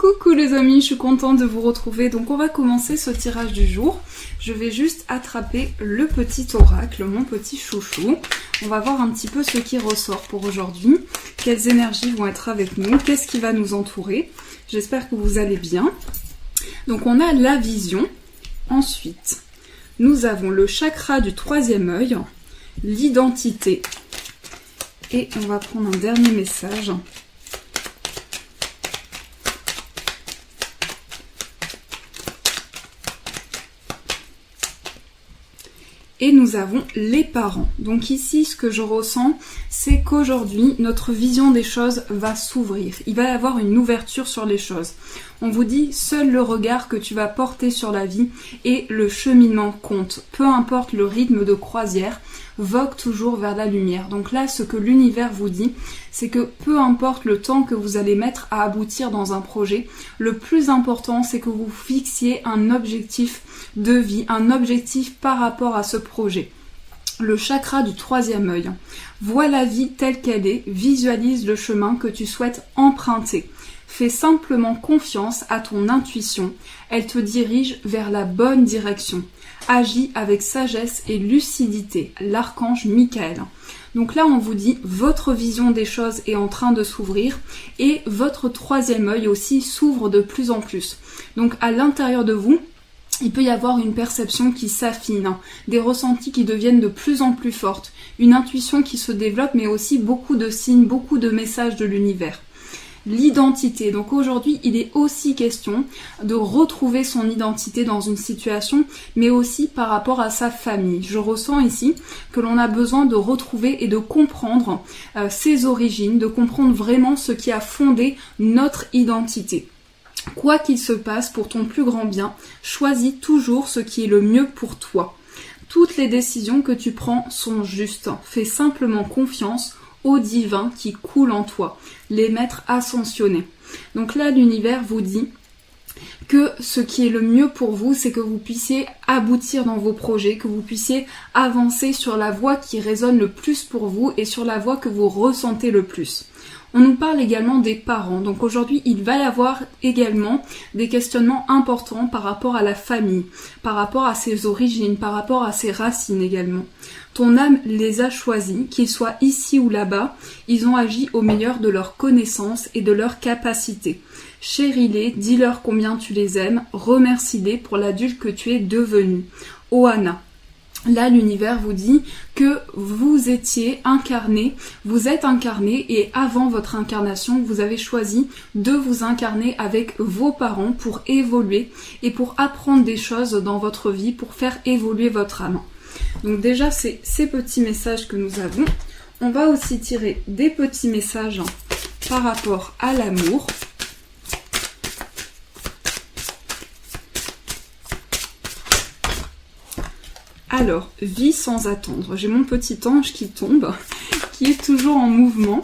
Coucou les amis, je suis contente de vous retrouver. Donc on va commencer ce tirage du jour. Je vais juste attraper le petit oracle, mon petit chouchou. On va voir un petit peu ce qui ressort pour aujourd'hui. Quelles énergies vont être avec nous, qu'est-ce qui va nous entourer. J'espère que vous allez bien. Donc on a la vision. Ensuite, nous avons le chakra du troisième œil, l'identité. Et on va prendre un dernier message. Et nous avons les parents. Donc ici, ce que je ressens, c'est qu'aujourd'hui, notre vision des choses va s'ouvrir. Il va y avoir une ouverture sur les choses. On vous dit, seul le regard que tu vas porter sur la vie et le cheminement compte. Peu importe le rythme de croisière, vogue toujours vers la lumière. Donc là, ce que l'univers vous dit, c'est que peu importe le temps que vous allez mettre à aboutir dans un projet, le plus important, c'est que vous fixiez un objectif de vie, un objectif par rapport à ce projet. Le chakra du troisième œil. Vois la vie telle qu'elle est, visualise le chemin que tu souhaites emprunter. Fais simplement confiance à ton intuition, elle te dirige vers la bonne direction. Agis avec sagesse et lucidité, l'archange Michael. Donc là, on vous dit, votre vision des choses est en train de s'ouvrir et votre troisième œil aussi s'ouvre de plus en plus. Donc à l'intérieur de vous, il peut y avoir une perception qui s'affine, des ressentis qui deviennent de plus en plus fortes, une intuition qui se développe, mais aussi beaucoup de signes, beaucoup de messages de l'univers. L'identité. Donc aujourd'hui, il est aussi question de retrouver son identité dans une situation, mais aussi par rapport à sa famille. Je ressens ici que l'on a besoin de retrouver et de comprendre ses origines, de comprendre vraiment ce qui a fondé notre identité. Quoi qu'il se passe, pour ton plus grand bien, choisis toujours ce qui est le mieux pour toi. Toutes les décisions que tu prends sont justes. Fais simplement confiance au divin qui coule en toi, les maîtres ascensionnés. Donc là, l'univers vous dit que ce qui est le mieux pour vous, c'est que vous puissiez aboutir dans vos projets, que vous puissiez avancer sur la voie qui résonne le plus pour vous et sur la voie que vous ressentez le plus. On nous parle également des parents. Donc aujourd'hui, il va y avoir également des questionnements importants par rapport à la famille, par rapport à ses origines, par rapport à ses racines également. Ton âme les a choisis, qu'ils soient ici ou là-bas, ils ont agi au meilleur de leurs connaissances et de leurs capacités. Chéris-les, dis-leur combien tu les aimes, remercie-les pour l'adulte que tu es devenu. Ohana. Là, l'univers vous dit que vous étiez incarné, vous êtes incarné et avant votre incarnation, vous avez choisi de vous incarner avec vos parents pour évoluer et pour apprendre des choses dans votre vie, pour faire évoluer votre âme. Donc déjà, c'est ces petits messages que nous avons. On va aussi tirer des petits messages par rapport à l'amour. Alors, vie sans attendre. J'ai mon petit ange qui tombe, qui est toujours en mouvement.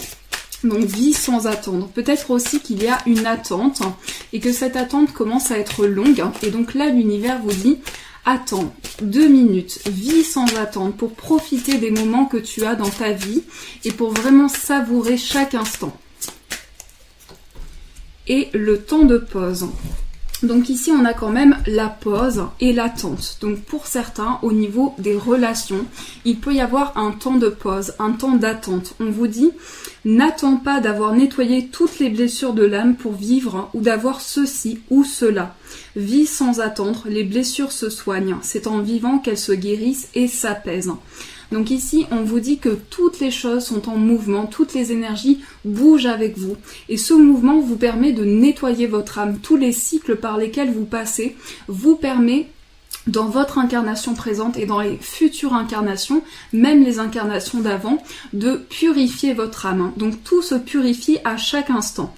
Donc, vie sans attendre. Peut-être aussi qu'il y a une attente et que cette attente commence à être longue. Et donc là, l'univers vous dit, attends 2 minutes, vis sans attendre pour profiter des moments que tu as dans ta vie et pour vraiment savourer chaque instant. Et le temps de pause. Donc ici, on a quand même la pause et l'attente. Donc pour certains, au niveau des relations, il peut y avoir un temps de pause, un temps d'attente. On vous dit, n'attends pas d'avoir nettoyé toutes les blessures de l'âme pour vivre ou d'avoir ceci ou cela. Vis sans attendre, les blessures se soignent. C'est en vivant qu'elles se guérissent et s'apaisent. Donc ici, on vous dit que toutes les choses sont en mouvement, toutes les énergies bougent avec vous. Et ce mouvement vous permet de nettoyer votre âme. Tous les cycles par lesquels vous passez vous permet, dans votre incarnation présente et dans les futures incarnations, même les incarnations d'avant, de purifier votre âme. Donc tout se purifie à chaque instant.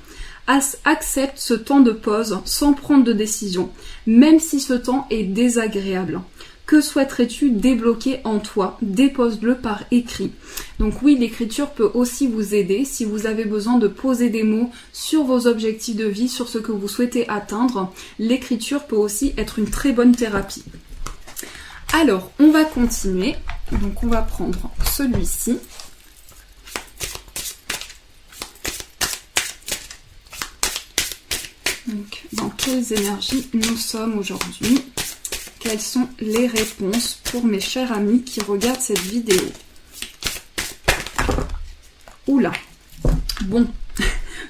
Accepte ce temps de pause sans prendre de décision, même si ce temps est désagréable. Que souhaiterais-tu débloquer en toi? Dépose-le par écrit. Donc oui, l'écriture peut aussi vous aider si vous avez besoin de poser des mots sur vos objectifs de vie, sur ce que vous souhaitez atteindre. L'écriture peut aussi être une très bonne thérapie. Alors, on va continuer. Donc on va prendre celui-ci. Donc, dans quelles énergies nous sommes aujourd'hui? Quelles sont les réponses pour mes chers amis qui regardent cette vidéo? Oula, bon,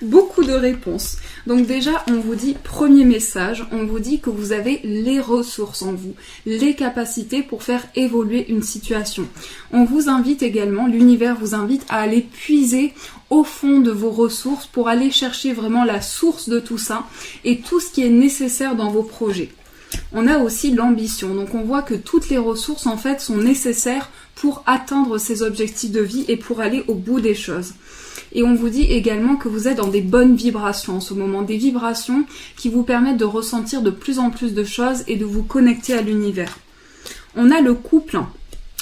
beaucoup de réponses. Donc déjà, on vous dit, premier message, on vous dit que vous avez les ressources en vous, les capacités pour faire évoluer une situation. On vous invite également, l'univers vous invite à aller puiser au fond de vos ressources pour aller chercher vraiment la source de tout ça et tout ce qui est nécessaire dans vos projets. On a aussi l'ambition, donc on voit que toutes les ressources en fait sont nécessaires pour atteindre ses objectifs de vie et pour aller au bout des choses. Et on vous dit également que vous êtes dans des bonnes vibrations en ce moment, des vibrations qui vous permettent de ressentir de plus en plus de choses et de vous connecter à l'univers. On a le couple.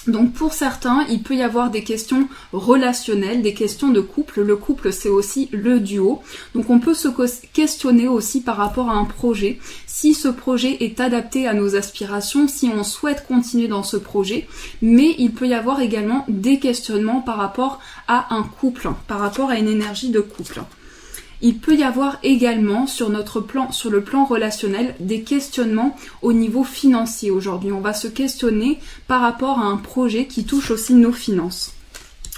Donc pour certains, il peut y avoir des questions relationnelles, des questions de couple. Le couple, c'est aussi le duo. Donc on peut se questionner aussi par rapport à un projet. Si ce projet est adapté à nos aspirations, si on souhaite continuer dans ce projet. Mais il peut y avoir également des questionnements par rapport à un couple, par rapport à une énergie de couple. Il peut y avoir également sur le plan relationnel, des questionnements au niveau financier aujourd'hui. On va se questionner par rapport à un projet qui touche aussi nos finances.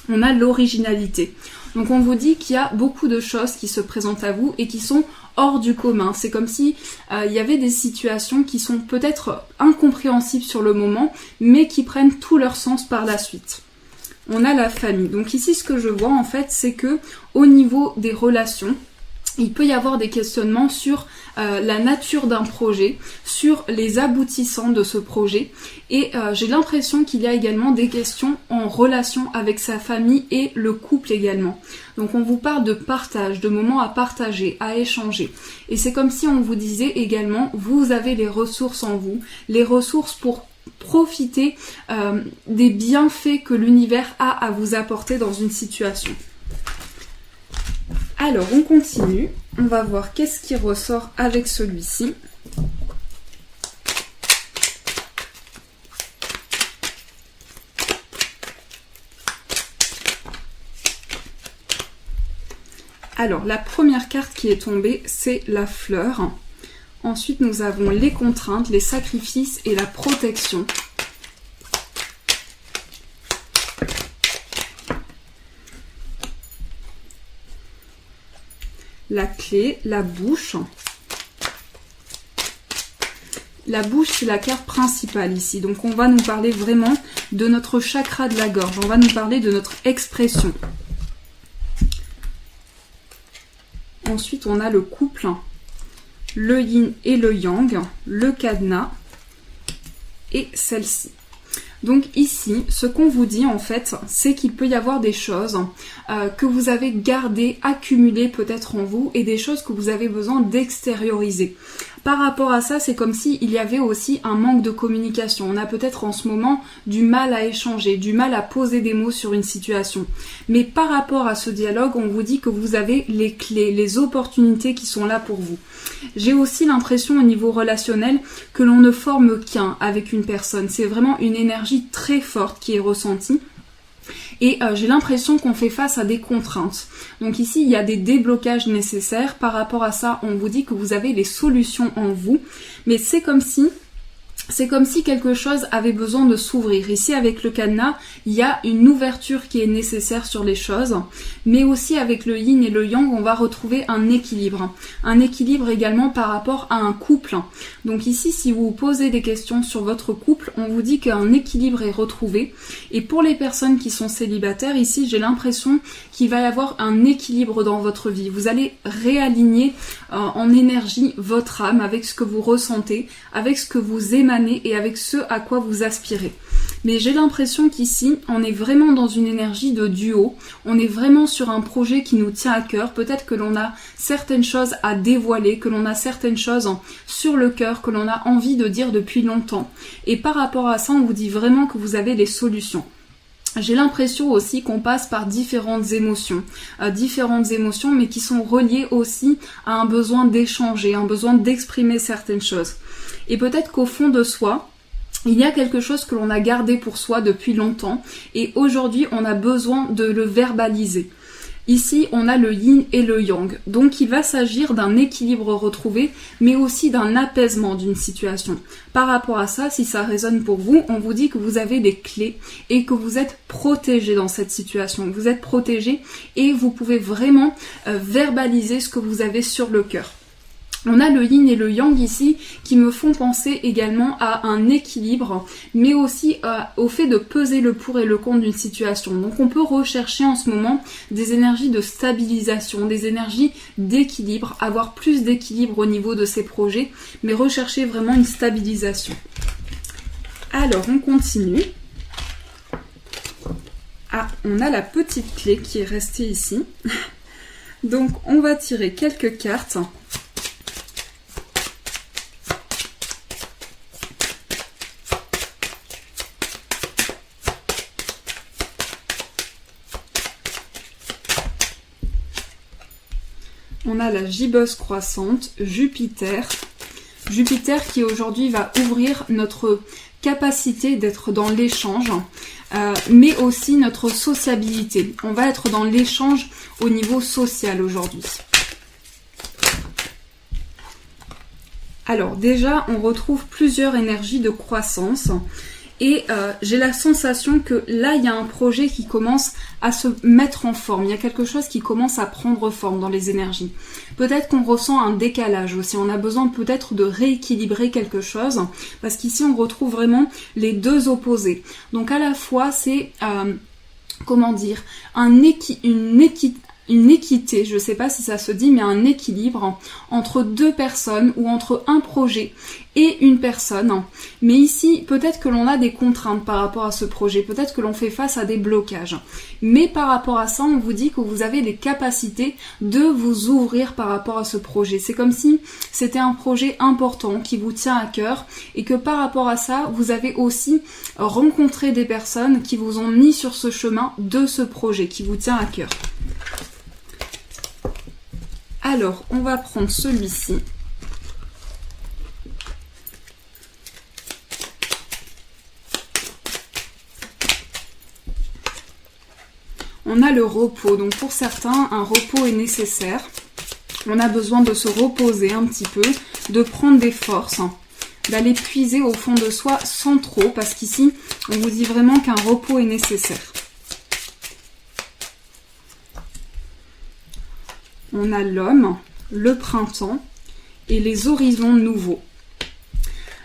On a l'originalité. Donc on vous dit qu'il y a beaucoup de choses qui se présentent à vous et qui sont hors du commun. C'est comme si il y avait des situations qui sont peut-être incompréhensibles sur le moment, mais qui prennent tout leur sens par la suite. On a la famille. Donc ici, ce que je vois en fait, c'est que au niveau des relations, il peut y avoir des questionnements sur la nature d'un projet, sur les aboutissants de ce projet et j'ai l'impression qu'il y a également des questions en relation avec sa famille et le couple également. Donc on vous parle de partage, de moments à partager, à échanger. Et c'est comme si on vous disait également, vous avez les ressources en vous, les ressources pour profiter des bienfaits que l'univers a à vous apporter dans une situation. Alors, on continue. On va voir qu'est-ce qui ressort avec celui-ci. Alors, la première carte qui est tombée, c'est la fleur. Ensuite, nous avons les contraintes, les sacrifices et la protection. La clé, la bouche. La bouche, c'est la carte principale ici. Donc, on va nous parler vraiment de notre chakra de la gorge. On va nous parler de notre expression. Ensuite, on a le couple, le yin et le yang, le cadenas et celle-ci. Donc ici, ce qu'on vous dit en fait, c'est qu'il peut y avoir des choses que vous avez gardées, accumulées peut-être en vous et des choses que vous avez besoin d'extérioriser. Par rapport à ça, c'est comme s'il y avait aussi un manque de communication. On a peut-être en ce moment du mal à échanger, du mal à poser des mots sur une situation. Mais par rapport à ce dialogue, on vous dit que vous avez les clés, les opportunités qui sont là pour vous. J'ai aussi l'impression au niveau relationnel que l'on ne forme qu'un avec une personne. C'est vraiment une énergie très forte qui est ressentie. Et j'ai l'impression qu'on fait face à des contraintes. Donc ici, il y a des déblocages nécessaires. Par rapport à ça, on vous dit que vous avez les solutions en vous. Mais c'est comme si quelque chose avait besoin de s'ouvrir. Ici, avec le cadenas, il y a une ouverture qui est nécessaire sur les choses. Mais aussi avec le yin et le yang, on va retrouver un équilibre. Un équilibre également par rapport à un couple. Donc ici, si vous vous posez des questions sur votre couple, on vous dit qu'un équilibre est retrouvé. Et pour les personnes qui sont célibataires, ici, j'ai l'impression qu'il va y avoir un équilibre dans votre vie. Vous allez réaligner en énergie votre âme avec ce que vous ressentez, avec ce que vous émanez et avec ce à quoi vous aspirez. Mais j'ai l'impression qu'ici, on est vraiment dans une énergie de duo. On est vraiment sur un projet qui nous tient à cœur. Peut-être que l'on a certaines choses à dévoiler, que l'on a certaines choses sur le cœur, que l'on a envie de dire depuis longtemps. Et par rapport à ça, on vous dit vraiment que vous avez les solutions. J'ai l'impression aussi qu'on passe par différentes émotions mais qui sont reliées aussi à un besoin d'échanger, un besoin d'exprimer certaines choses. Et peut-être qu'au fond de soi, il y a quelque chose que l'on a gardé pour soi depuis longtemps et aujourd'hui on a besoin de le verbaliser. Ici, on a le yin et le yang. Donc, il va s'agir d'un équilibre retrouvé, mais aussi d'un apaisement d'une situation. Par rapport à ça, si ça résonne pour vous, on vous dit que vous avez des clés et que vous êtes protégé dans cette situation. Vous êtes protégé et vous pouvez vraiment verbaliser ce que vous avez sur le cœur. On a le yin et le yang ici qui me font penser également à un équilibre, mais aussi au fait de peser le pour et le contre d'une situation. Donc on peut rechercher en ce moment des énergies de stabilisation, des énergies d'équilibre, avoir plus d'équilibre au niveau de ces projets, mais rechercher vraiment une stabilisation. Alors on continue. Ah, on a la petite clé qui est restée ici. Donc on va tirer quelques cartes. On a la gibbeuse croissante, Jupiter. Jupiter qui aujourd'hui va ouvrir notre capacité d'être dans l'échange, mais aussi notre sociabilité. On va être dans l'échange au niveau social aujourd'hui. Alors déjà, on retrouve plusieurs énergies de croissance. Et j'ai la sensation que là, il y a un projet qui commence à se mettre en forme. Il y a quelque chose qui commence à prendre forme dans les énergies. Peut-être qu'on ressent un décalage aussi. On a besoin peut-être de rééquilibrer quelque chose. Parce qu'ici, on retrouve vraiment les deux opposés. Donc à la fois, c'est, une équité, je ne sais pas si ça se dit, mais un équilibre entre deux personnes ou entre un projet et une personne. Mais ici, peut-être que l'on a des contraintes par rapport à ce projet, peut-être que l'on fait face à des blocages. Mais par rapport à ça, on vous dit que vous avez les capacités de vous ouvrir par rapport à ce projet. C'est comme si c'était un projet important qui vous tient à cœur et que par rapport à ça, vous avez aussi rencontré des personnes qui vous ont mis sur ce chemin de ce projet qui vous tient à cœur. Alors, on va prendre celui-ci. On a le repos. Donc pour certains, un repos est nécessaire. On a besoin de se reposer un petit peu, de prendre des forces, d'aller puiser au fond de soi sans trop, parce qu'ici, on vous dit vraiment qu'un repos est nécessaire. On a l'homme, le printemps et les horizons nouveaux.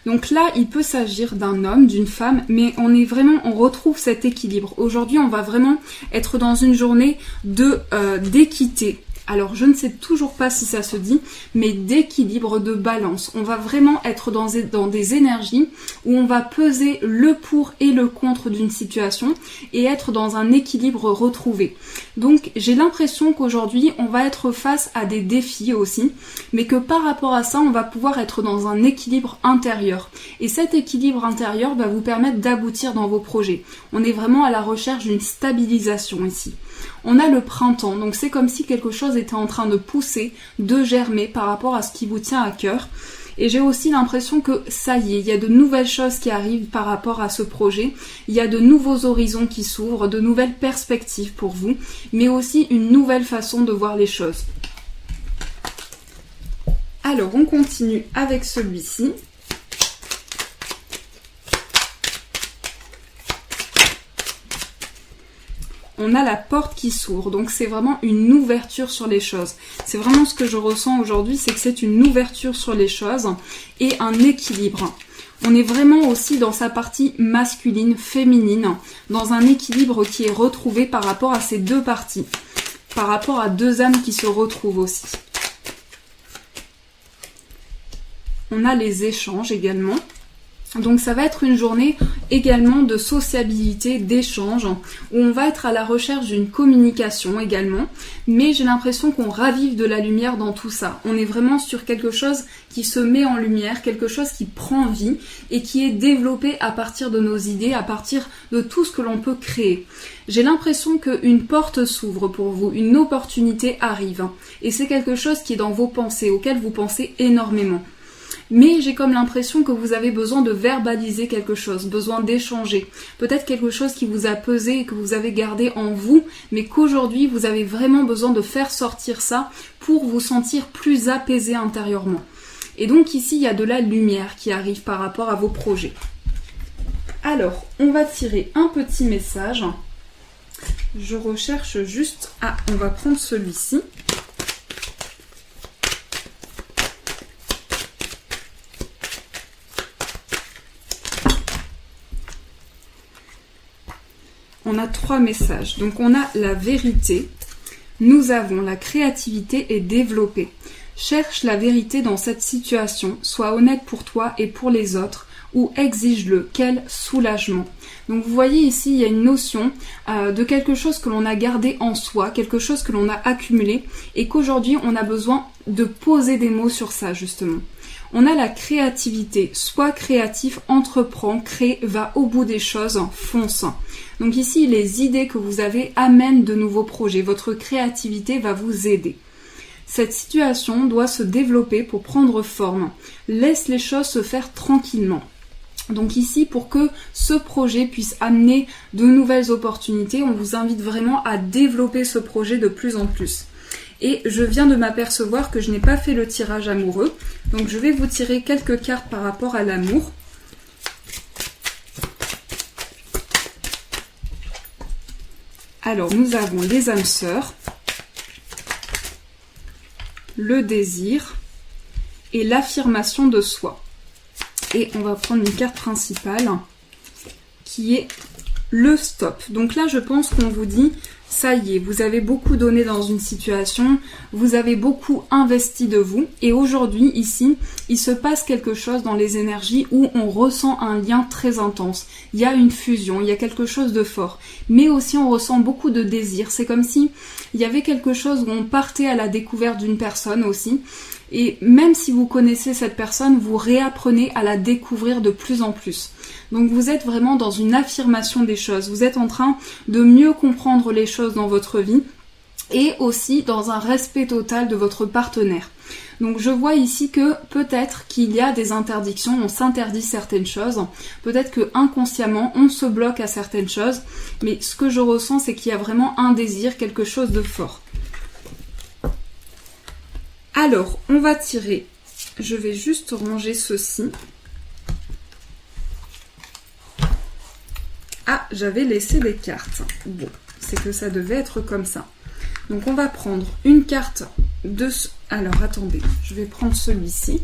Donc là, il peut s'agir d'un homme, d'une femme, mais on retrouve cet équilibre. Aujourd'hui, on va vraiment être dans une journée d'équité. Alors, je ne sais toujours pas si ça se dit, mais d'équilibre, de balance. On va vraiment être dans des énergies où on va peser le pour et le contre d'une situation et être dans un équilibre retrouvé. Donc, j'ai l'impression qu'aujourd'hui, on va être face à des défis aussi, mais que par rapport à ça, on va pouvoir être dans un équilibre intérieur. Et cet équilibre intérieur va vous permettre d'aboutir dans vos projets. On est vraiment à la recherche d'une stabilisation ici. On a le printemps, donc c'est comme si quelque chose était en train de pousser, de germer par rapport à ce qui vous tient à cœur. Et j'ai aussi l'impression que ça y est, il y a de nouvelles choses qui arrivent par rapport à ce projet. Il y a de nouveaux horizons qui s'ouvrent, de nouvelles perspectives pour vous, mais aussi une nouvelle façon de voir les choses. Alors, on continue avec celui-ci. On a la porte qui s'ouvre, donc c'est vraiment une ouverture sur les choses. C'est vraiment ce que je ressens aujourd'hui, c'est que c'est une ouverture sur les choses et un équilibre. On est vraiment aussi dans sa partie masculine, féminine, dans un équilibre qui est retrouvé par rapport à ces deux parties, par rapport à deux âmes qui se retrouvent aussi. On a les échanges également. Donc ça va être une journée également de sociabilité, d'échange, où on va être à la recherche d'une communication également, mais j'ai l'impression qu'on ravive de la lumière dans tout ça. On est vraiment sur quelque chose qui se met en lumière, quelque chose qui prend vie et qui est développé à partir de nos idées, à partir de tout ce que l'on peut créer. J'ai l'impression qu'une porte s'ouvre pour vous, une opportunité arrive, et c'est quelque chose qui est dans vos pensées, auquel vous pensez énormément. mais j'ai comme l'impression que vous avez besoin de verbaliser quelque chose, besoin d'échanger. Peut-être quelque chose qui vous a pesé et que vous avez gardé en vous, mais qu'aujourd'hui vous avez vraiment besoin de faire sortir ça pour vous sentir plus apaisé intérieurement. Et donc ici, il y a de la lumière qui arrive par rapport à vos projets. Alors, on va tirer un petit message. Je recherche juste... Ah, on va prendre celui-ci. On a 3 messages. Donc, on a la vérité. Nous avons la créativité et développer. Cherche la vérité dans cette situation. Sois honnête pour toi et pour les autres. Ou exige-le, quel soulagement. Donc vous voyez ici, il y a une notion de quelque chose que l'on a gardé en soi, quelque chose que l'on a accumulé et qu'aujourd'hui on a besoin de poser des mots sur ça justement. On a la créativité, sois créatif, entreprends, crée, va au bout des choses, fonce. Donc ici, les idées que vous avez amènent de nouveaux projets, votre créativité va vous aider. Cette situation doit se développer pour prendre forme. Laisse les choses se faire tranquillement. Donc ici, pour que ce projet puisse amener de nouvelles opportunités, on vous invite vraiment à développer ce projet de plus en plus. Et je viens de m'apercevoir que je n'ai pas fait le tirage amoureux. Donc je vais vous tirer quelques cartes par rapport à l'amour. Alors nous avons les âmes sœurs, le désir et l'affirmation de soi. Et on va prendre une carte principale qui est le stop. Donc là, je pense qu'on vous dit, ça y est, vous avez beaucoup donné dans une situation, vous avez beaucoup investi de vous. Et aujourd'hui, ici, il se passe quelque chose dans les énergies où on ressent un lien très intense. Il y a une fusion, il y a quelque chose de fort. Mais aussi, on ressent beaucoup de désir. C'est comme si il y avait quelque chose où on partait à la découverte d'une personne aussi. Et même si vous connaissez cette personne, vous réapprenez à la découvrir de plus en plus. Donc vous êtes vraiment dans une affirmation des choses. Vous êtes en train de mieux comprendre les choses dans votre vie et aussi dans un respect total de votre partenaire. Donc je vois ici que peut-être qu'il y a des interdictions, on s'interdit certaines choses, peut-être que inconsciemment on se bloque à certaines choses, mais ce que je ressens c'est qu'il y a vraiment un désir, quelque chose de fort. Alors, on va tirer, je vais juste ranger ceci. Ah, j'avais laissé des cartes. Bon, c'est que ça devait être comme ça. Donc on va prendre une carte de... Alors attendez, je vais prendre celui-ci.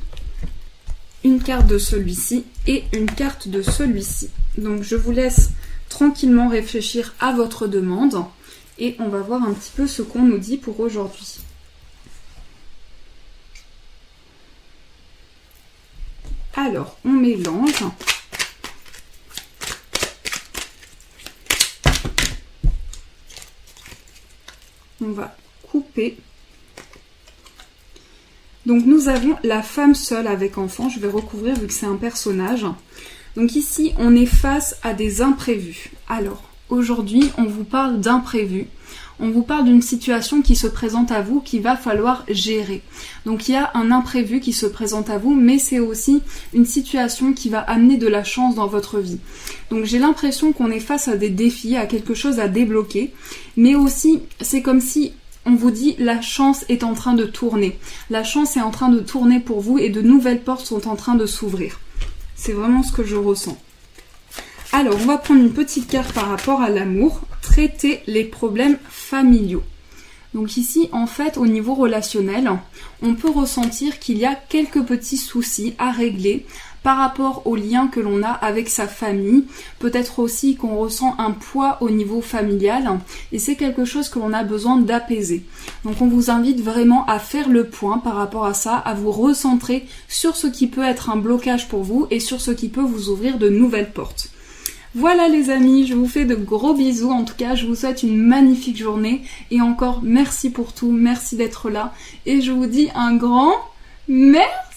Une carte de celui-ci et une carte de celui-ci. Donc je vous laisse tranquillement réfléchir à votre demande et on va voir un petit peu ce qu'on nous dit pour aujourd'hui. Alors, on mélange. On va couper. Donc, nous avons la femme seule avec enfant. Je vais recouvrir vu que c'est un personnage. Donc ici, on est face à des imprévus. Alors, aujourd'hui, on vous parle d'imprévus. On vous parle d'une situation qui se présente à vous, qu'il va falloir gérer. Donc il y a un imprévu qui se présente à vous, mais c'est aussi une situation qui va amener de la chance dans votre vie. Donc j'ai l'impression qu'on est face à des défis, à quelque chose à débloquer, mais aussi c'est comme si on vous dit la chance est en train de tourner. La chance est en train de tourner pour vous et de nouvelles portes sont en train de s'ouvrir. C'est vraiment ce que je ressens. Alors, on va prendre une petite carte par rapport à l'amour. Traiter les problèmes familiaux. Donc ici, en fait, au niveau relationnel, on peut ressentir qu'il y a quelques petits soucis à régler par rapport au lien que l'on a avec sa famille. Peut-être aussi qu'on ressent un poids au niveau familial et c'est quelque chose que l'on a besoin d'apaiser. Donc on vous invite vraiment à faire le point par rapport à ça, à vous recentrer sur ce qui peut être un blocage pour vous et sur ce qui peut vous ouvrir de nouvelles portes. Voilà les amis, je vous fais de gros bisous. En tout cas, je vous souhaite une magnifique journée. Et encore, merci pour tout, merci d'être là. Et je vous dis un grand merci.